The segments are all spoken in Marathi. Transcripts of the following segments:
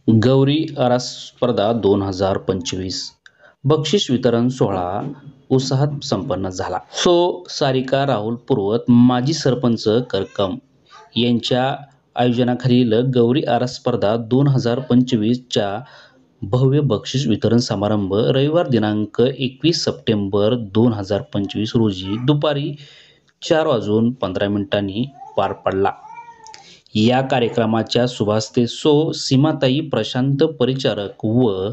गौरी आरास स्पर्धा 2025 बक्षीस वितरण सोहळा उत्साहात संपन्न झाला. सारिका राहुल पुरवत माजी सरपंच करकम यांच्या आयोजनाखालील गौरी आरास स्पर्धा 2025 च्या भव्य बक्षीस वितरण समारंभ रविवार दिनांक 21 सप्टेंबर 2025 रोजी दुपारी 4:15 पार पडला. या कार्यक्रमाच्या सुभाषते सीमाताई प्रशांत परिचारक व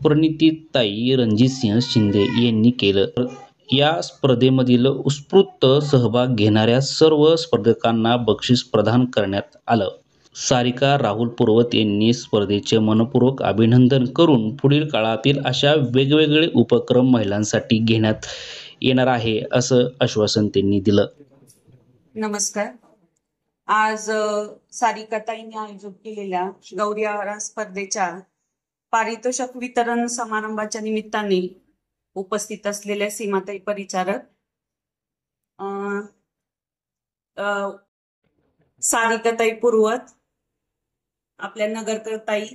प्रणितीताई रणजितसिंह शिंदे यांनी केलं. या स्पर्धेमधील उत्स्फूर्त सहभाग घेणाऱ्या सर्व स्पर्धकांना बक्षीस प्रदान करण्यात आलं. सारिका राहुल पुरवत यांनी स्पर्धेचे मनपूर्वक अभिनंदन करून पुढील काळातील अशा वेगवेगळे उपक्रम महिलांसाठी घेण्यात येणार आहे असं आश्वासन त्यांनी दिलं. नमस्कार. आज सारिकाताईंनी आयोजित केलेल्या गौरी आरास स्पर्धेच्या पारितोषिक वितरण समारंभाच्या निमित्ताने उपस्थित असलेल्या सीमाताई परिचारक, सारिकाताई पुरवत, आपल्या नगरकरताई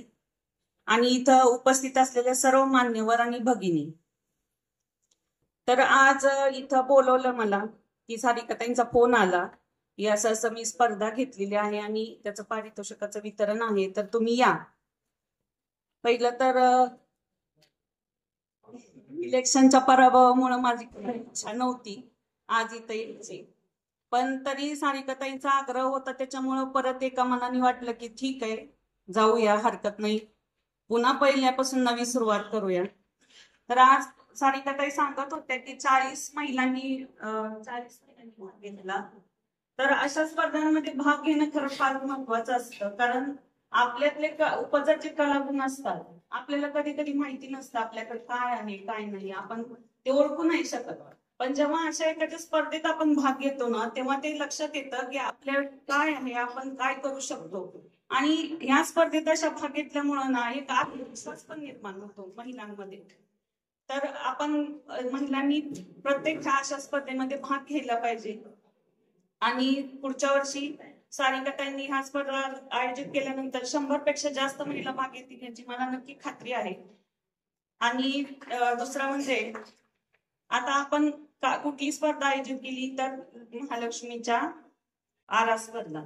आणि इथं उपस्थित असलेल्या सर्व मान्यवर आणि भगिनी, तर आज इथं बोलवलं मला की सारिकाताईंचा फोन आला की असं मी स्पर्धा घेतलेली आहे आणि त्याचं पारितोषिकाचं वितरण आहे, तर तुम्ही या. पहिलं तर इलेक्शनच्या पराभवामुळे माझी इच्छा नव्हती आज इथं यायची, पण तरी सारिकाताईंचा आग्रह होता, त्याच्यामुळं परत एका मनाने वाटलं की ठीक आहे, जाऊया, हरकत नाही, पुन्हा पहिल्यापासून नवी सुरुवात करूया. तर आज सारिकाताई सांगत होत्या की 40 महिलांनी भाग घेतला. तर अशा स्पर्धांमध्ये भाग घेणं खरं फार महत्वाचं असतं, कारण आपल्यातले उपजाचे कलागुण असतात, आपल्याला कधी कधी माहिती नसतं आपल्याकडे काय आहे काय नाही, आपण ते ओळखू नाही शकत. पण जेव्हा अशा एखाद्या स्पर्धेत आपण भाग घेतो ना, तेव्हा ते लक्षात येतं की आपल्या काय आहे, आपण काय करू शकतो. आणि ह्या स्पर्धेत अशा भाग घेतल्यामुळं ना एक आत्मविश्वास पण निर्माण होतो महिलांमध्ये. तर आपण महिलांनी प्रत्येक अशा स्पर्धेमध्ये भाग घ्यायला पाहिजे. आणि पुढच्या वर्षी सारिकाताईंनी हा स्पर्धा आयोजित केल्यानंतर 100 पेक्षा जास्त महिला भाग घेतील याची मला नक्की खात्री आहे. आणि दुसरा म्हणजे आता आपण कुठली स्पर्धा आयोजित केली तर महालक्ष्मीच्या आरास स्पर्धा.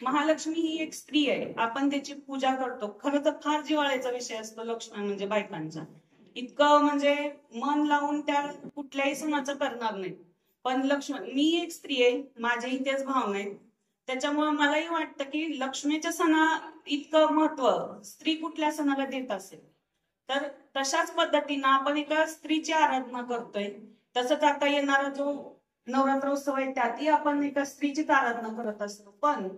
महालक्ष्मी ही एक स्त्री आहे, आपण त्याची पूजा करतो. खरं तर फार जिव्हाळ्याचा विषय असतो लक्ष्मी म्हणजे बायकांचा, इतकं म्हणजे मन लावून त्या कुठल्याही सणाचं करणार नाही. पण मी एक स्त्री आहे, माझ्याही तेच भावना आहेत, त्याच्यामुळे मलाही वाटतं की लक्ष्मीच्या सणा इतकं महत्व स्त्री कुठल्या सणाला देत असेल, तर तशाच पद्धतीनं आपण एका स्त्रीची आराधना करतोय. तसंच आता येणारा जो नवरात्रोत्सव आहे त्यातही आपण एका स्त्रीचीच आराधना करत असतो. पण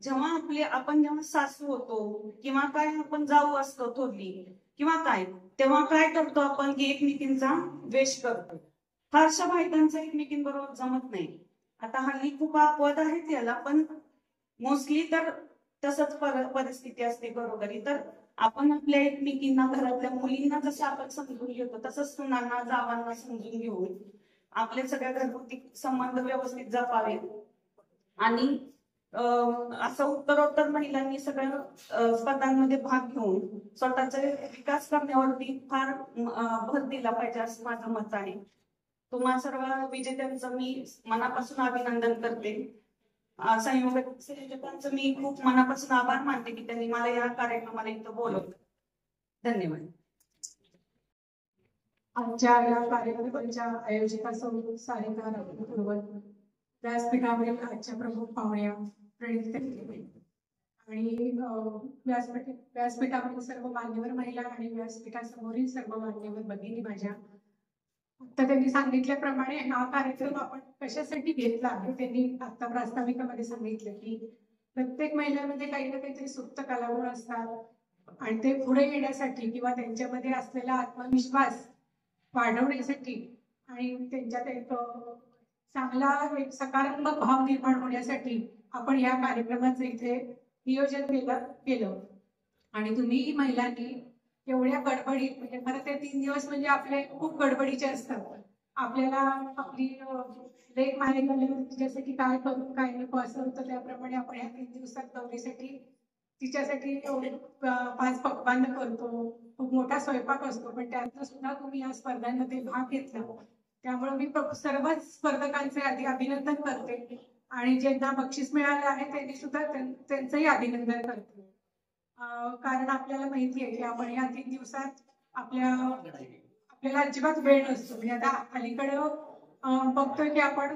जेव्हा आपण जेव्हा सासू होतो किंवा काय आपण जाऊ असतो थोरली किंवा काय, तेव्हा काय करतो आपण की एकमेकींचा द्वेष करतो. फारशा बायकांचा एकमेकींबरोबर जमत नाही. आता हल्ली खूप अपवाद आहेत याला, पण मोस्टली तर तसंच परिस्थिती असते घरोघरी. तर आपण आपल्या एकमेकींना, घरातल्या मुलींना जसं आपण समजून घेतो तसंच सुनांना जावांना समजून घेऊन आपले सगळ्या घरगुती संबंध व्यवस्थित जपावे. आणि असं उत्तरोत्तर महिलांनी सगळ्या स्पर्धांमध्ये भाग घेऊन स्वतःचा विकास करण्यावरती फार भर दिला पाहिजे असं माझं मत आहे. तुम्हा सर्व विजेत्यांचं मी मनापासून अभिनंदन करते. संयोजकांचं मी खूप मनापासून आभार मानते की त्यांनी मला या कार्यक्रमाला इथं बोलवलं. धन्यवाद. आमच्या या कार्यक्रमाच्या आयोजिका सारिका राहुल पुरवत, व्यासपीठावरील आजच्या प्रमुख पाहुण्या प्रणितीताई आणि व्यासपीठावरील सर्व मान्यवर महिला आणि व्यासपीठासमोरील सर्व मान्यवर भगिनी माझ्या. तर त्यांनी सांगितल्याप्रमाणे हा कार्यक्रम आपण कशासाठी घेतला आहे त्यांनी आता प्रास्ताविकामध्ये सांगितलं की प्रत्येक महिलांमध्ये काही ना काहीतरी सुप्त कलागुण असतात आणि ते पुढे येण्यासाठी किंवा त्यांच्यामध्ये असलेला आत्मविश्वास वाढवण्यासाठी आणि त्यांच्यात एक चांगला एक सकारात्मक भाव निर्माण होण्यासाठी आपण या कार्यक्रमाचं इथे नियोजन केलं. आणि तुम्ही महिलांनी एवढ्या गडबडीत, म्हणजे खरं ते 3 दिवस म्हणजे आपले खूप गडबडीचे असतात. आपल्याला आपली लेख मार्गदर्शनासाठी काय करू काय नको असं होतं, त्याप्रमाणे आपण या 3 दिवसात गौरीसाठी तिच्यासाठी 5 पक्वान्न करतो, खूप मोठा स्वयंपाक असतो, पण त्यातनं सुद्धा तुम्ही या स्पर्धांमध्ये भाग घेतला. त्यामुळे मी सर्वच स्पर्धकांचे आधी अभिनंदन करते आणि ज्यांना बक्षीस मिळालं आहे त्यांनी सुद्धा त्यांचंही अभिनंदन करते. कारण आपल्याला माहिती आहे की आपण या 3 दिवसात आपल्याला अजिबात वेळ नसतो. म्हणजे आता अलीकडं बघतोय की आपण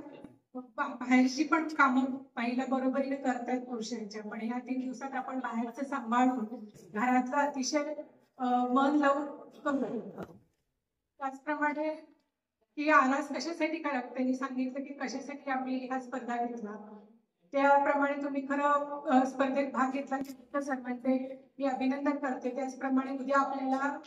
बाहेरची पण कामं महिला बरोबरीने करतायत पुरुषांच्या, पण ह्या 3 दिवसात आपण बाहेरचं सांभाळून घरातलं अतिशय मन लावून करतो. त्याचप्रमाणे की आरास कशासाठी करावं, त्यांनी सांगितलं की कशासाठी आम्ही ह्या स्पर्धा घेतला, त्याप्रमाणे तुम्ही खरं स्पर्धेत भाग घेतला सर्वांचे मी अभिनंदन करते. त्याचप्रमाणे उद्या आपल्याला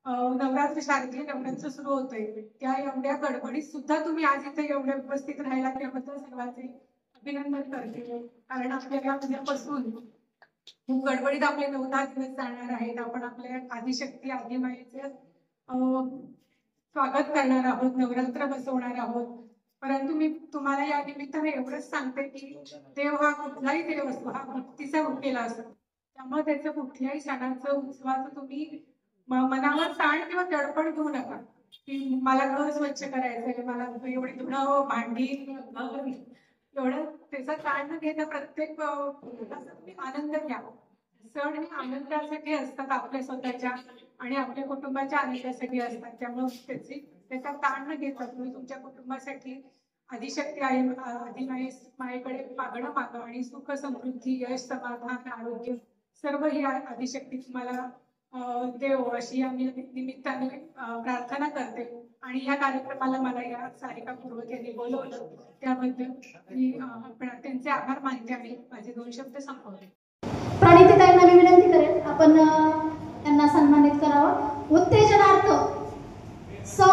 नवरात्र, शारदीय नवरात्र सुरू होतंय, त्या एवढ्या गडबडीत सुद्धा तुम्ही आज इथे एवढे उपस्थित राहिला त्याबद्दल सर्वांचे अभिनंदन करते. कारण आपल्याला उद्यापासून खूप गडबडीत आपले 9-10 दिवस जाणार आहेत. आपण आपल्या आदिशक्ती आदिमायेचे स्वागत करणार आहोत, नवरात्र बसवणार आहोत. परंतु मी तुम्हाला या निमित्ताने एवढंच सांगते की देव हा कुठलाही देव असतो, हा भक्तीचा उठलेला असतो. त्यामुळे त्याचं कुठल्याही सणाचं उत्सवाचं तुम्ही मनावर ताण किंवा दडपण घेऊ नका की मला घर स्वच्छ करायचंय, मला एवढी धुणं भांडी एवढं त्याचा ताण न घेता प्रत्येक तुम्ही आनंद घ्या. सण हे आनंदासाठी असतात, आपल्या स्वतःच्या आणि आपल्या कुटुंबाच्या आनंदासाठी असतात. त्यामुळे त्याचा ताण न घेता तुम्ही तुमच्या कुटुंबासाठी आदिशक्ती मायेकडे मागणं मागा आणि सुख, समृद्धी, यश, समाधान, आरोग्य सर्व ही आदिशक्ती तुम्हाला देव अशी आम्ही निमित्ताने प्रार्थना करते. आणि या कार्यक्रमाला मला या सारिका पूर्वक यांनी बोलवलं त्याबद्दल मी त्यांचे आभार मानते आणि माझे 2 शब्द संपवले. प्रणितीताईंना मी विनंती करेन आपण त्यांना सन्मानित करावं. उत्तेजनार्थ सौ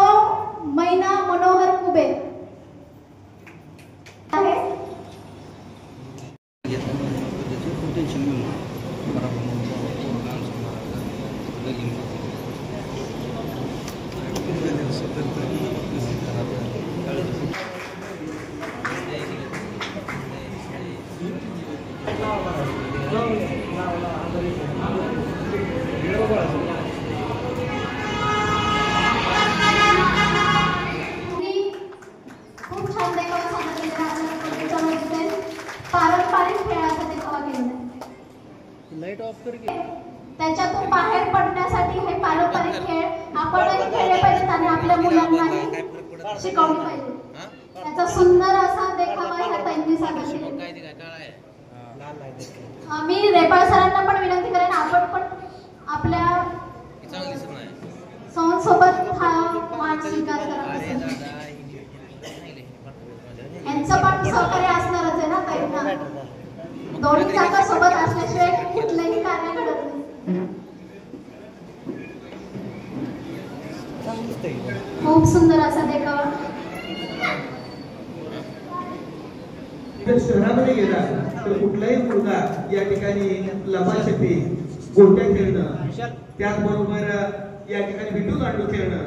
मैना मनोहर कुबेर आहे. खूप छान देखावा सांगितलेला आहे. पारंपरिक खेळाचा देखावा केलेला त्याच्यातून बाहेर पडण्यासाठी हे पारंपरिक खेळ आपणही खेळले पाहिजेत आणि आपल्या मुलांनाही शिकवले पाहिजे. त्याचा सुंदर असा देखावा ह्या ताईंनी सादर केला. मी रेपाळ सरांना पण विनंती करेन आपण पण आपल्या सोबत हा मान स्वीकार करावा. यांचं पण सहकार्य असणारच आहे ना ताईंना. दोन्ही चाकं सोबत असल्याशिवाय कुठलंही कार्य घडत नाही. खूप सुंदर असा देखावा. शहरामध्ये गेला तर कुठलाही मुलगा या ठिकाणी लपाछपी, गोट्या खेळणं, त्याचबरोबर या ठिकाणी विटू दांडू खेळणं,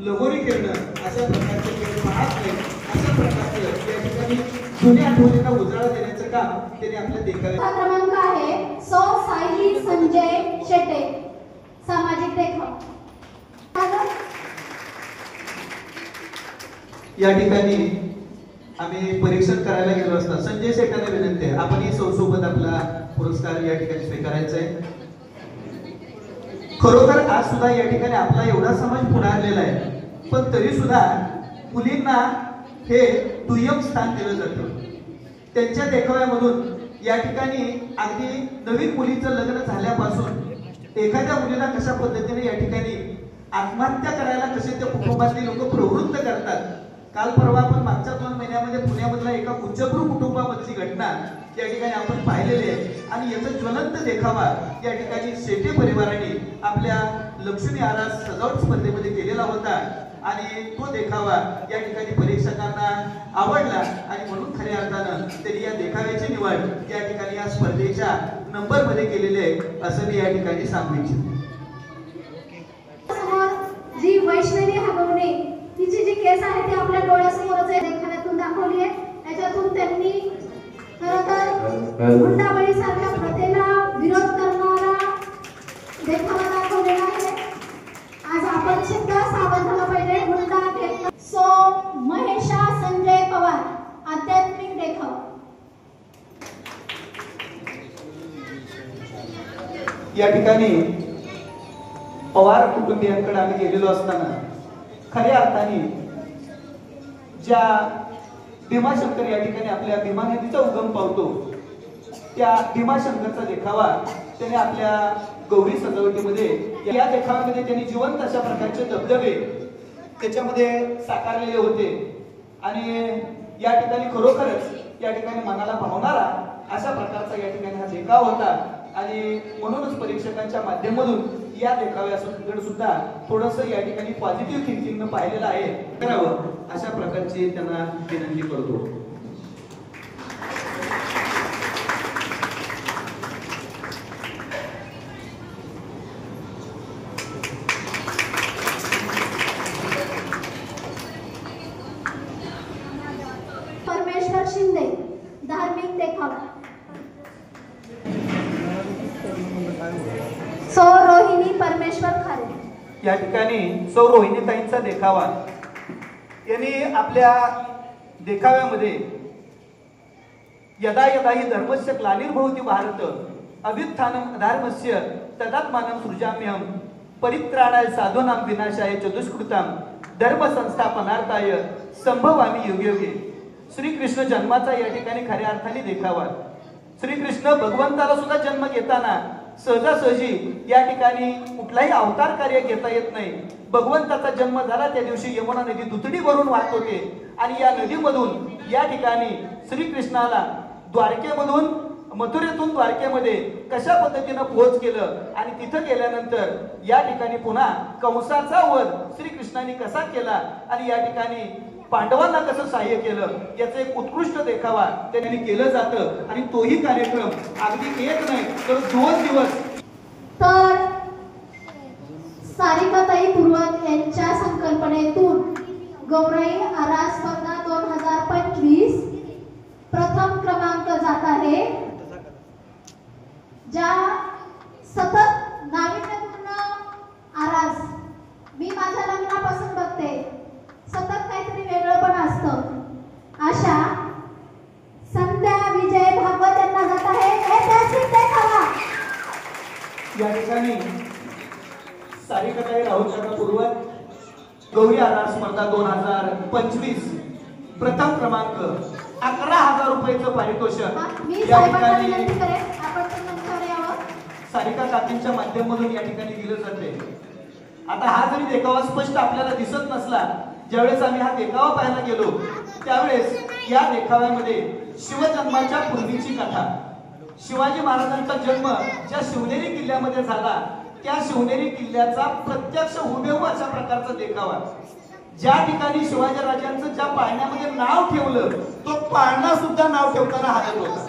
लगोरी खेळणं अशा प्रकारचे खेळ पाहत नाही. अशा प्रकारचं या ठिकाणी जुन्या आठवणींना उजाळा देण्याचं काम त्यांनी आपल्या देखावे. क्रमांक आहे सौ सायली संजय शेटे, सामाजिक देखावा. या ठिकाणी आम्ही परीक्षण करायला गेलो असता संजय शेटांना विनंती आहे आपण ही सोबत आपला पुरस्कार या ठिकाणी स्वीकारायचा आहे. खरोखर आज सुद्धा या ठिकाणी आपला एवढा समाज पुढारलेला आहे, पण तरी सुद्धा मुलींना हे दुय्यम स्थान दिलं जातं. त्यांच्या देखाव्यामधून या ठिकाणी अगदी नवीन मुलीचं लग्न झाल्यापासून एखाद्या मुलीला कशा पद्धतीने या ठिकाणी आत्महत्या करायला कसे त्या कुटुंबातले लोक प्रवृत्त करतात. काल परवा आपण मागच्या 2 महिन्यामध्ये पुण्यामधल्या एका उच्चभ्रू कुटुंबामधली घटना या ठिकाणी आपण पाहिलेली आहे आणि याचा ज्वलंत देखावा या ठिकाणी शेटे परिवाराने आपल्या लक्ष्मी आरास सजावट स्पर्धेमध्ये केलेला होता आणि तो देखावा या ठिकाणी परीक्षकांना आवडला आणि म्हणून खऱ्या अर्थानं त्यांनी या देखाव्याची निवड या ठिकाणी या स्पर्धेच्या नंबरमध्ये केलेली आहे असं मी या ठिकाणी सांगू इच्छितो. जी वैष्णवी हगवणे तिची जी केस आहे ती आपल्या डोळ्यासमोरच आहे, देखाव्यातून दाखवली आहे. त्याच्यातून त्यांनी खरं तर हुंडाबळी सारख्या प्रथेला विरोध करणारा या ठिकाणी पवार कुटुंबियांकडे आम्ही गेलेलो असताना खऱ्या अर्थाने ज्या भीमाशंकर या ठिकाणी आपल्या भीमा नदीचा उगम पावतो त्या भीमाशंकरचा देखावा त्याने आपल्या गौरी सजावटीमध्ये या देखाव्यामध्ये त्यांनी जिवंत अशा प्रकारचे धबधबे त्याच्यामध्ये साकारलेले होते आणि या ठिकाणी खरोखरच या ठिकाणी मनाला भावणारा अशा प्रकारचा या ठिकाणी हा देखावा होता आणि म्हणूनच परीक्षकांच्या माध्यमातून या देखाव्याकडे सुद्धा थोडंसं या ठिकाणी पॉझिटिव्ह थिंकिंगनं पाहिलेलं आहे करावं अशा प्रकारची त्यांना विनंती करतो. परमेश्वर शिंदे धार्मिक देखावा. सौ रोहिणी परमेश्वर खारे या ठिकाणी सौ रोहिणीताईंचा देखावा यांनी आपल्या देखाव्यामध्ये यदा यदा ही धर्मस्य ग्लानिर्भवति भारत अभ्युत्थानम अधर्मस्य तदात्मानं सृजाम्यहं परित्राणाय साधूनां विनाशाय च दुष्कृतां धर्म संस्थापनार्थाय संभवामि युगे युगे. श्रीकृष्ण जन्माचा या ठिकाणी खऱ्या अर्थाने देखावा. श्रीकृष्ण भगवंताला सुद्धा जन्म घेताना सहजासहजी या ठिकाणी कुठलाही अवतार कार्य घेता येत नाही. भगवंताचा जन्म झाला त्या दिवशी यमुना नदी दुतडी भरून वाहत होते आणि या नदीमधून या ठिकाणी श्रीकृष्णाला द्वारकेमधून मथुरेतून द्वारकेमध्ये कशा पद्धतीनं पोहोच केलं आणि तिथं गेल्यानंतर या ठिकाणी पुन्हा कंसाचा वध श्रीकृष्णाने कसा केला आणि या ठिकाणी पांडवांना कसं सहाय्य केलं याचं एक उत्कृष्ट देखावा त्यांनी केलं जातं आणि तोही कार्यक्रम अगदी एक नाही तर 2 दिवस. तर सारिकाताई पूर्वक यांच्या संकल्पनेतून गौराई आरास स्पर्धा 2025 प्रथम क्रमांक जात आहे. ज्या सतत नाविन्यपूर्ण आरास मी माझ्या लग्नापासून बघते सतत काहीतरी वेगळं पण असतं. अशा संध्या विजय भागवत यांना जात आहे ऐतिहासिक देखावा. या ठिकाणी सारिकाताई राहुल काका पूर्वक गौरी आरास स्पर्धा 2025 प्रथम क्रमांक 11,000 रुपयाचं पारितोषिक मी या साहेबांना ठिकाणी विनंती करेन आपण पण मंचावर यावं. सारिका काकींच्या माध्यमातून या ठिकाणी दिलं जाते. आता हा जरी देखावा स्पष्ट आपल्याला दिसत नसला ज्यावेळेस आम्ही हा देखावा पाहायला गेलो त्यावेळेस या देखाव्यामध्ये शिवजन्माच्या पूर्वीची कथा शिवाजी महाराजांचा जन्म ज्या शिवनेरी किल्ल्यामध्ये झाला त्या शिवनेरी किल्ल्याचा प्रत्यक्ष हुबेहूब अशा प्रकारचा देखावा. ज्या ठिकाणी शिवाजी राजांचं ज्या पाळण्यामध्ये नाव ठेवलं तो पाळणा सुद्धा नाव ठेवताना हालत होता.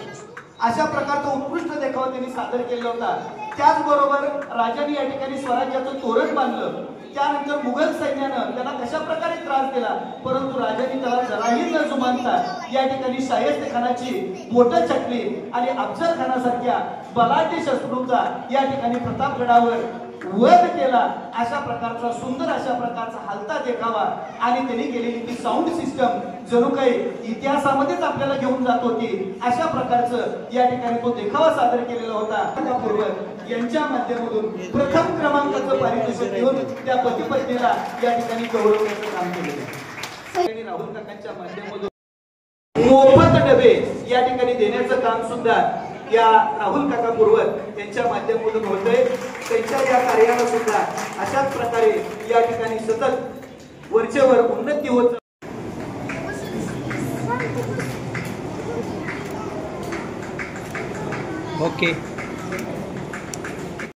अशा प्रकारचा उत्कृष्ट देखावा त्यांनी सादर केला होता. त्याचबरोबर राजांनी या ठिकाणी स्वराज्याचं तोरण बांधलं. त्यानंतर मुघल सैन्यानं त्याला कशा प्रकारे त्रास दिला परंतु राजांनी त्याला जराही न जुमानता या ठिकाणी शाहिस्ते खानाची बोटं चटली आणि अफजल खानासारख्या बलाढ्य शत्रूंचा या ठिकाणी प्रतापगडावर वध केला. अशा प्रकारचा सुंदर अशा प्रकारचा हलता देखावा आणि त्यांनी केलेली ती साऊंड सिस्टम जणू काही इतिहासामध्येच आपल्याला घेऊन जात होती. अशा प्रकारचं या ठिकाणी तो देखावा सादर केलेला होता. पूर्वक यांच्या माध्यमातून प्रथम क्रमांकाचं पारितोषिक देऊन त्या पती पत्नीला या ठिकाणी गौरवण्याचं काम केलं. राहुल काकांच्या माध्यमातून मोफत डबे या ठिकाणी देण्याचं काम सुद्धा या राहुल काका पूर्वक यांच्या माध्यमातून होतंय. त्यांच्या या कार्याला सुद्धा अशाच प्रकारे या ठिकाणी सतत वरचेवर उन्नती होत. ओके